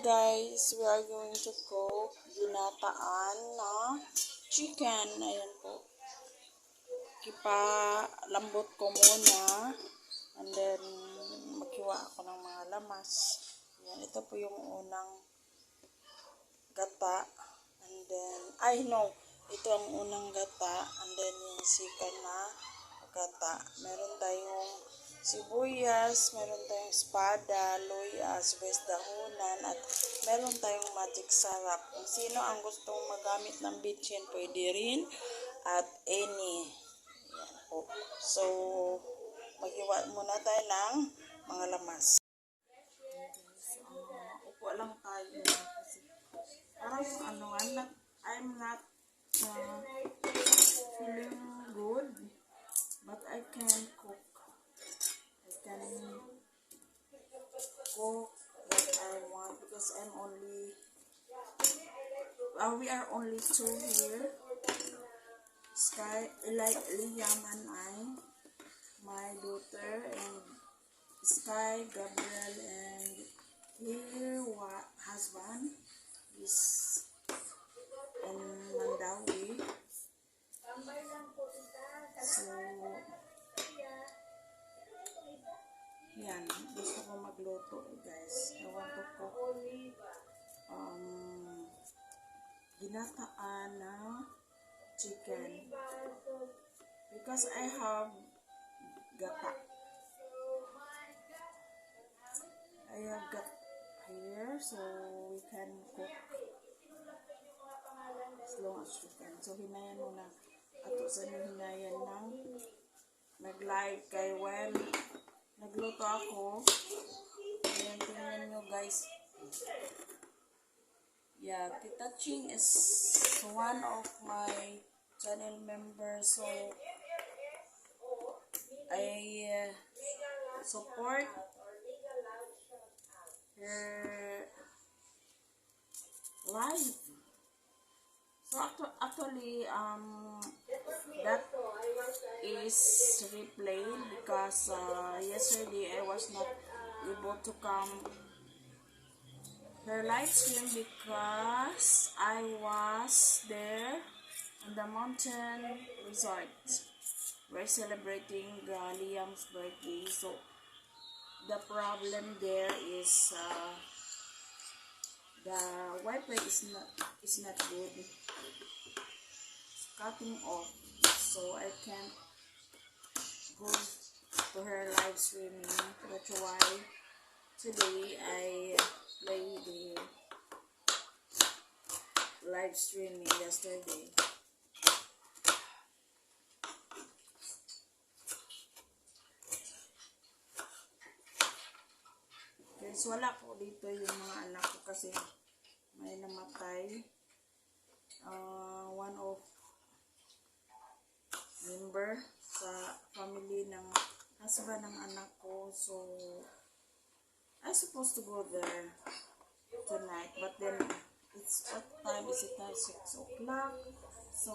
guys, we are going to cook ginataan na chicken. Ayan po. Lambot ko muna. And then, maghiwa ako ng mga lamas. Ayan, ito po yung unang gata. And then, ito ang unang gata. And then, yung second na gata. Meron tayong sibuyas, meron tayong espada, loya, sibuyas dahunan, at meron tayong magic sarap. Kung sino ang gustong magamit ng bitchin, pwede rin, at any. Yan po. So, maghiwa muna tayo ng mga lamas. Upo lang tayo. Kasi parang I'm not feeling good, but I can cook. Can cook what I want because we are only two here. Liam and I, my daughter, and Sky, Gabriel, and here husband is in Mandawi. So, yan, gusto ko magluto guys. I want to cook ginataan na chicken because I have gata. I have got here, so we can cook as long as you can. So hinayan mo na ato sa hinayan ng nag-live kay nagluto ako. Ayan, tingnan nyo guys. Yeah, Tita Ching is one of my channel members. So, I support her live. So, actually, that is replayed because yesterday I was not able to come her live stream because I was there in the mountain resort. We're celebrating Liam's birthday, so the problem there is the Wi-Fi is not good. It's cutting off, so I can't go to her live streaming. That's why today I play the live streaming yesterday. Guys, wala ko dito yung mga anak ko kasi may namatay. One of member sa family ng husband ng anak ko. So, I supposed to go there tonight, but then what time is it now? 6 o'clock. So,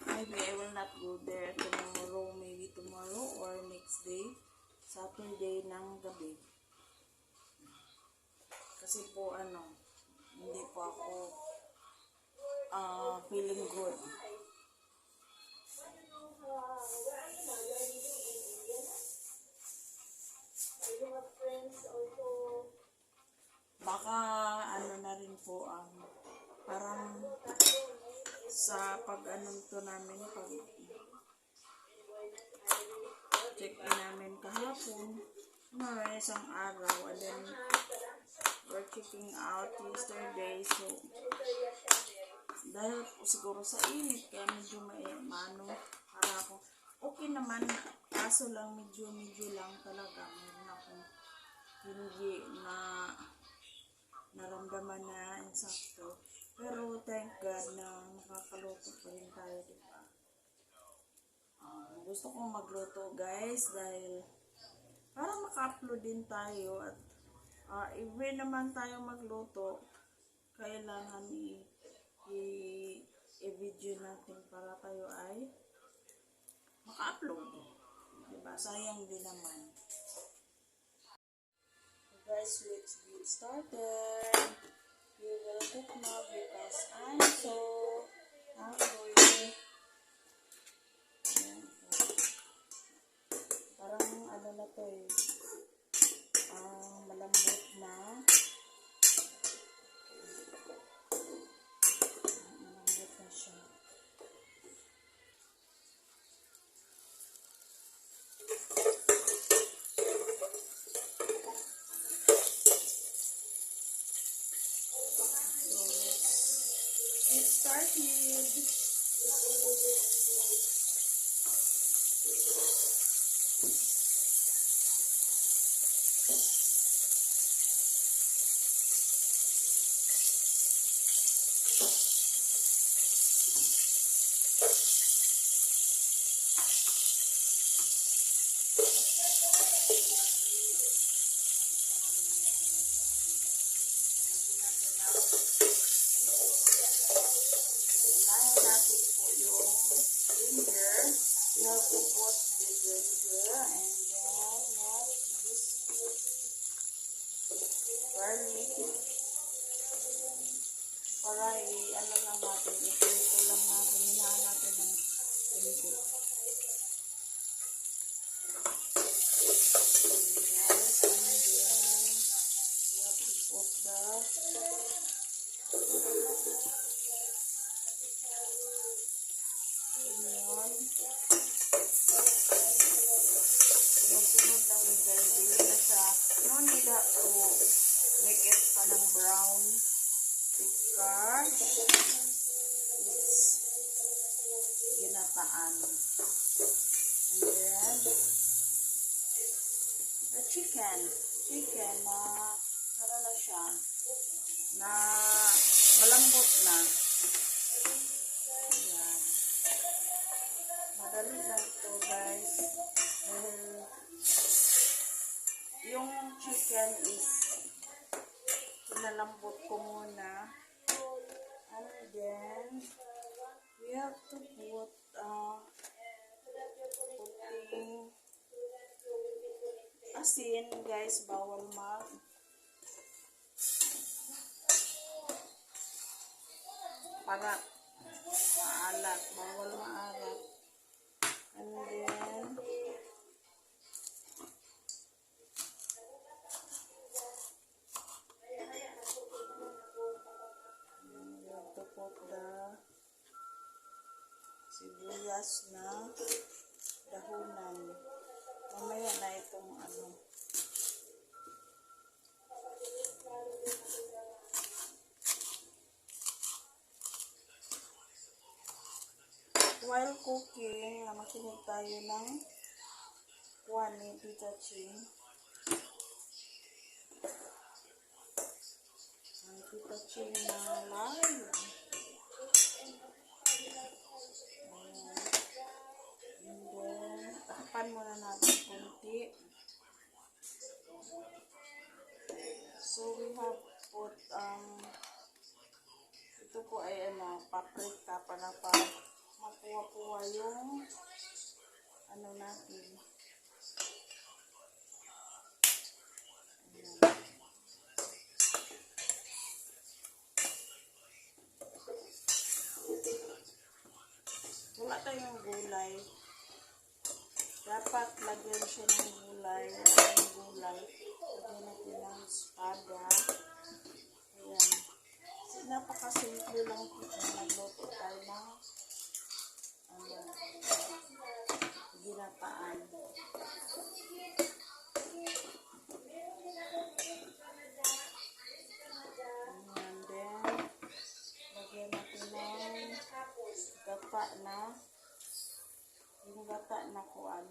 maybe I will not go there tomorrow, maybe tomorrow or next day, Saturday ng gabi. Kasi po, hindi po ako feeling good. Baka na rin po parang sa to namin, pag check-in namin kahapon, isang araw, and then we're checking out yesterday. So dahil po siguro sa init, kaya medyo para ako okay naman, kaso lang medyo lang talaga meron akong hindi na naramdaman na insakto. Pero thank God na nakakaluto pa rin tayo, diba? Gusto kong magluto guys dahil para maka-upload din tayo at every naman tayo magluto, kailangan i-video natin para tayo ay maka-upload, diba? Sayang din naman. Guys, let's started. We will cook now because I'm so hungry. Ayan po. Parang ano na to eh. Malambot na. Malambot na siya. Get started. You have to put the ginger and then this garlic para ano lang natin, ito lang natin, hinahan natin ng hindi. Guys, and then you have to put the onion. Sunod-sunod lang yung guys, dili na siya. No need to make it pa ng brown because it's ginataan. And then the chicken na ano na siya, na malambot na. Ayan. Madali lang ito guys. Yung chicken is pinalambot ko muna. And then we have to put putting asin guys, bawal maalat, bawal maalat. And then you have to put the sibuyas na dahunan. Mamaya na itong ano. While cooking, makinig tayo ng kuwan ni Tita Ching. Ang Tita Ching na live. And then, takpan muna natin konti. So, we have put, ito po ay paprika para makuha-kuha yung ano natin. Ayan. Wala tayong gulay. Dapat lagyan siya ng gulay. Wala tayong gulay. Lagyan natin ng espada. Ayan. Napakasimple lang po kung nagluto tayo ng ginataan. And then, lagyan natin ng gata na, yung gata na kuwan.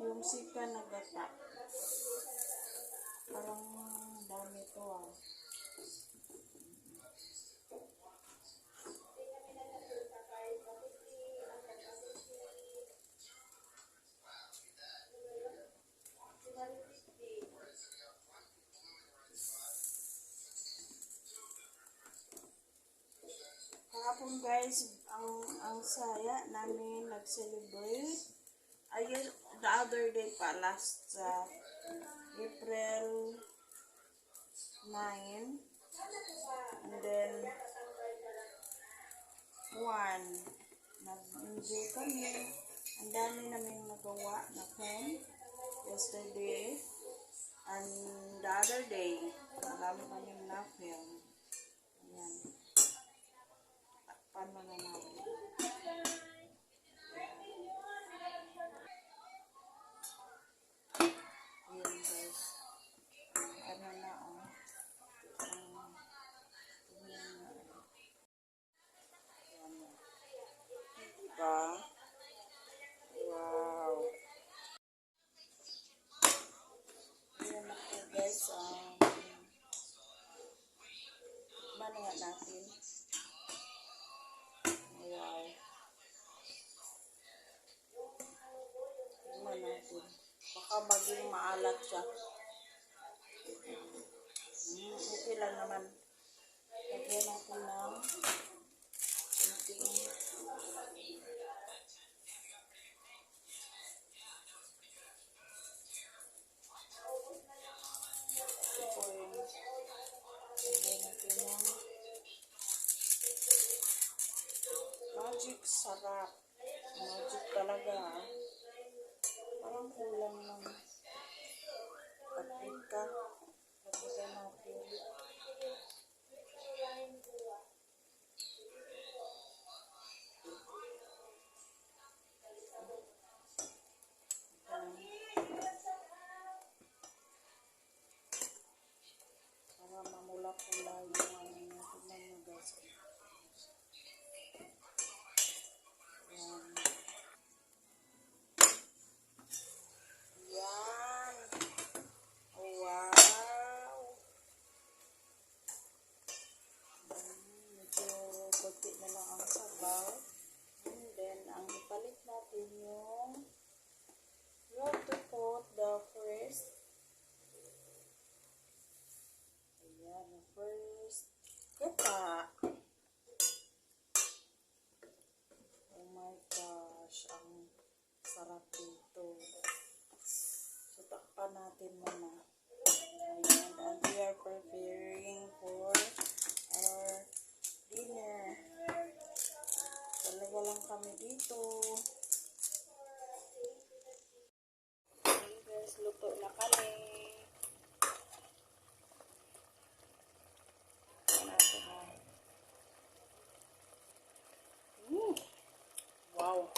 Yung sika na gata. Parang dami to Kahapon guys, ang saya namin nag-celebrate The other day pa, last April 9, and then 1, nag-enjoy kami. Ang dami namin nagawa na home yesterday. And the other day, marami kami na-film. Ayan. Takpan mo na natin. Ayan guys. Ano na diba? Wow. Ayan na po guys. Mano nga natin. Wow. Tingnan natin. Baka maging maalat siya. Okay lang naman. Lagyan natin ng kunting magic sarap. Magic talaga. Parang kulang ng paprika. Paprika natin. Para mamula-pula yung ano natin na guys. Yan. Wow. Medyo konti na lang ang sabaw. And then, ang ipalit natin yung you have to put the first. Ayan, the first gata. Oh my gosh, ang sarap dito. So, takpan natin muna. Ayan, and we are preparing for our dinner. Talaga lang kami dito. Ayan guys, luto na kami. Wow.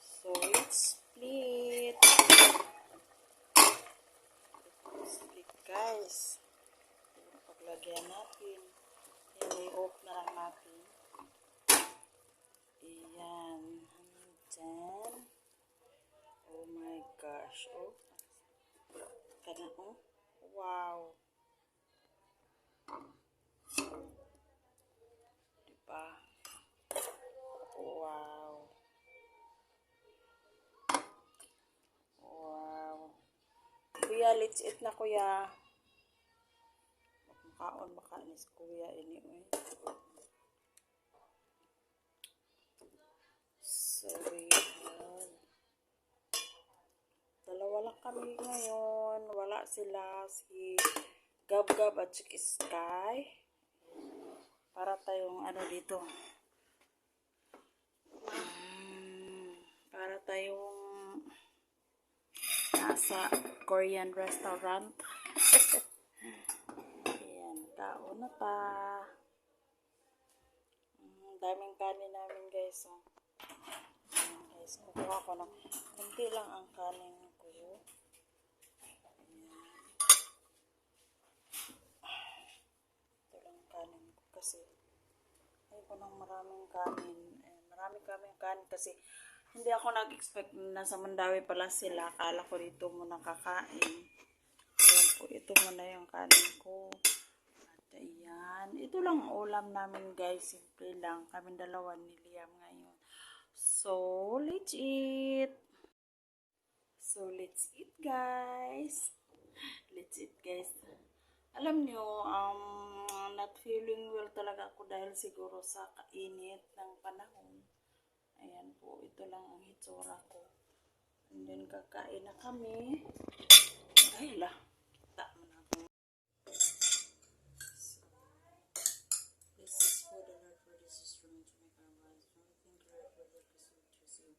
So, let's split. Split guys. Paglagyan natin. I-off na lang natin. Ayan. Then, oh my gosh. Oh. Kana, oh. Wow. Diba? Wow. Wow. Kuya, let's eat na kuya. Makaon baka ni kuya anyway. So, yan. Dalawa lang kami ngayon. Wala sila. Si Gab-Gab at si Sky. Para tayong ano dito. Para tayong nasa Korean restaurant. Ayan, kaon na pa. Daming kanin namin guys. Oh. Ayan guys, kukuha ko ng kunti lang ang kanin ko. Ayan. Ito lang kanin ko kasi ayoko ng maraming kanin. Marami kaming kanin kasi hindi ako nag-expect na nasa Mandawi pala sila. Akala ko dito muna kakain. Ayan po, ito muna yung kanin ko. At ayan, ito lang ulam namin guys. Simple lang. Kaming dalawa ni Liam ngayon. So, let's eat. So, let's eat guys. Let's eat guys. Alam nyo, not feeling well talaga ako dahil siguro sa kainit ng panahon. Ayan po, ito lang ang hitsura ko. And then, kakain na kami. Ay, la. Kita mo na ako. This is for the Lord, for this is from to make our lives. Don't think Lord, for the Christ will choose you.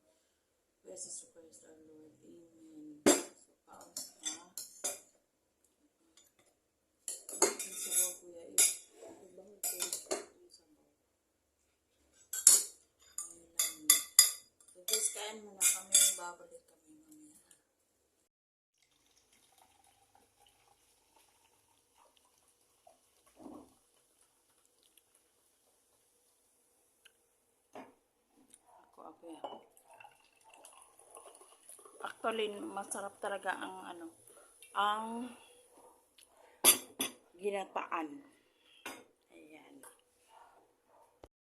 Bless is Christ our Lord. Amen. So, paus na. Ang sabaw, kuya. Ibang ko yung sabaw. Ayun lang. So, guys, kain muna kami. Babalik kami mamaya. Ako yan. Actually, masarap talaga ang ang ginataan.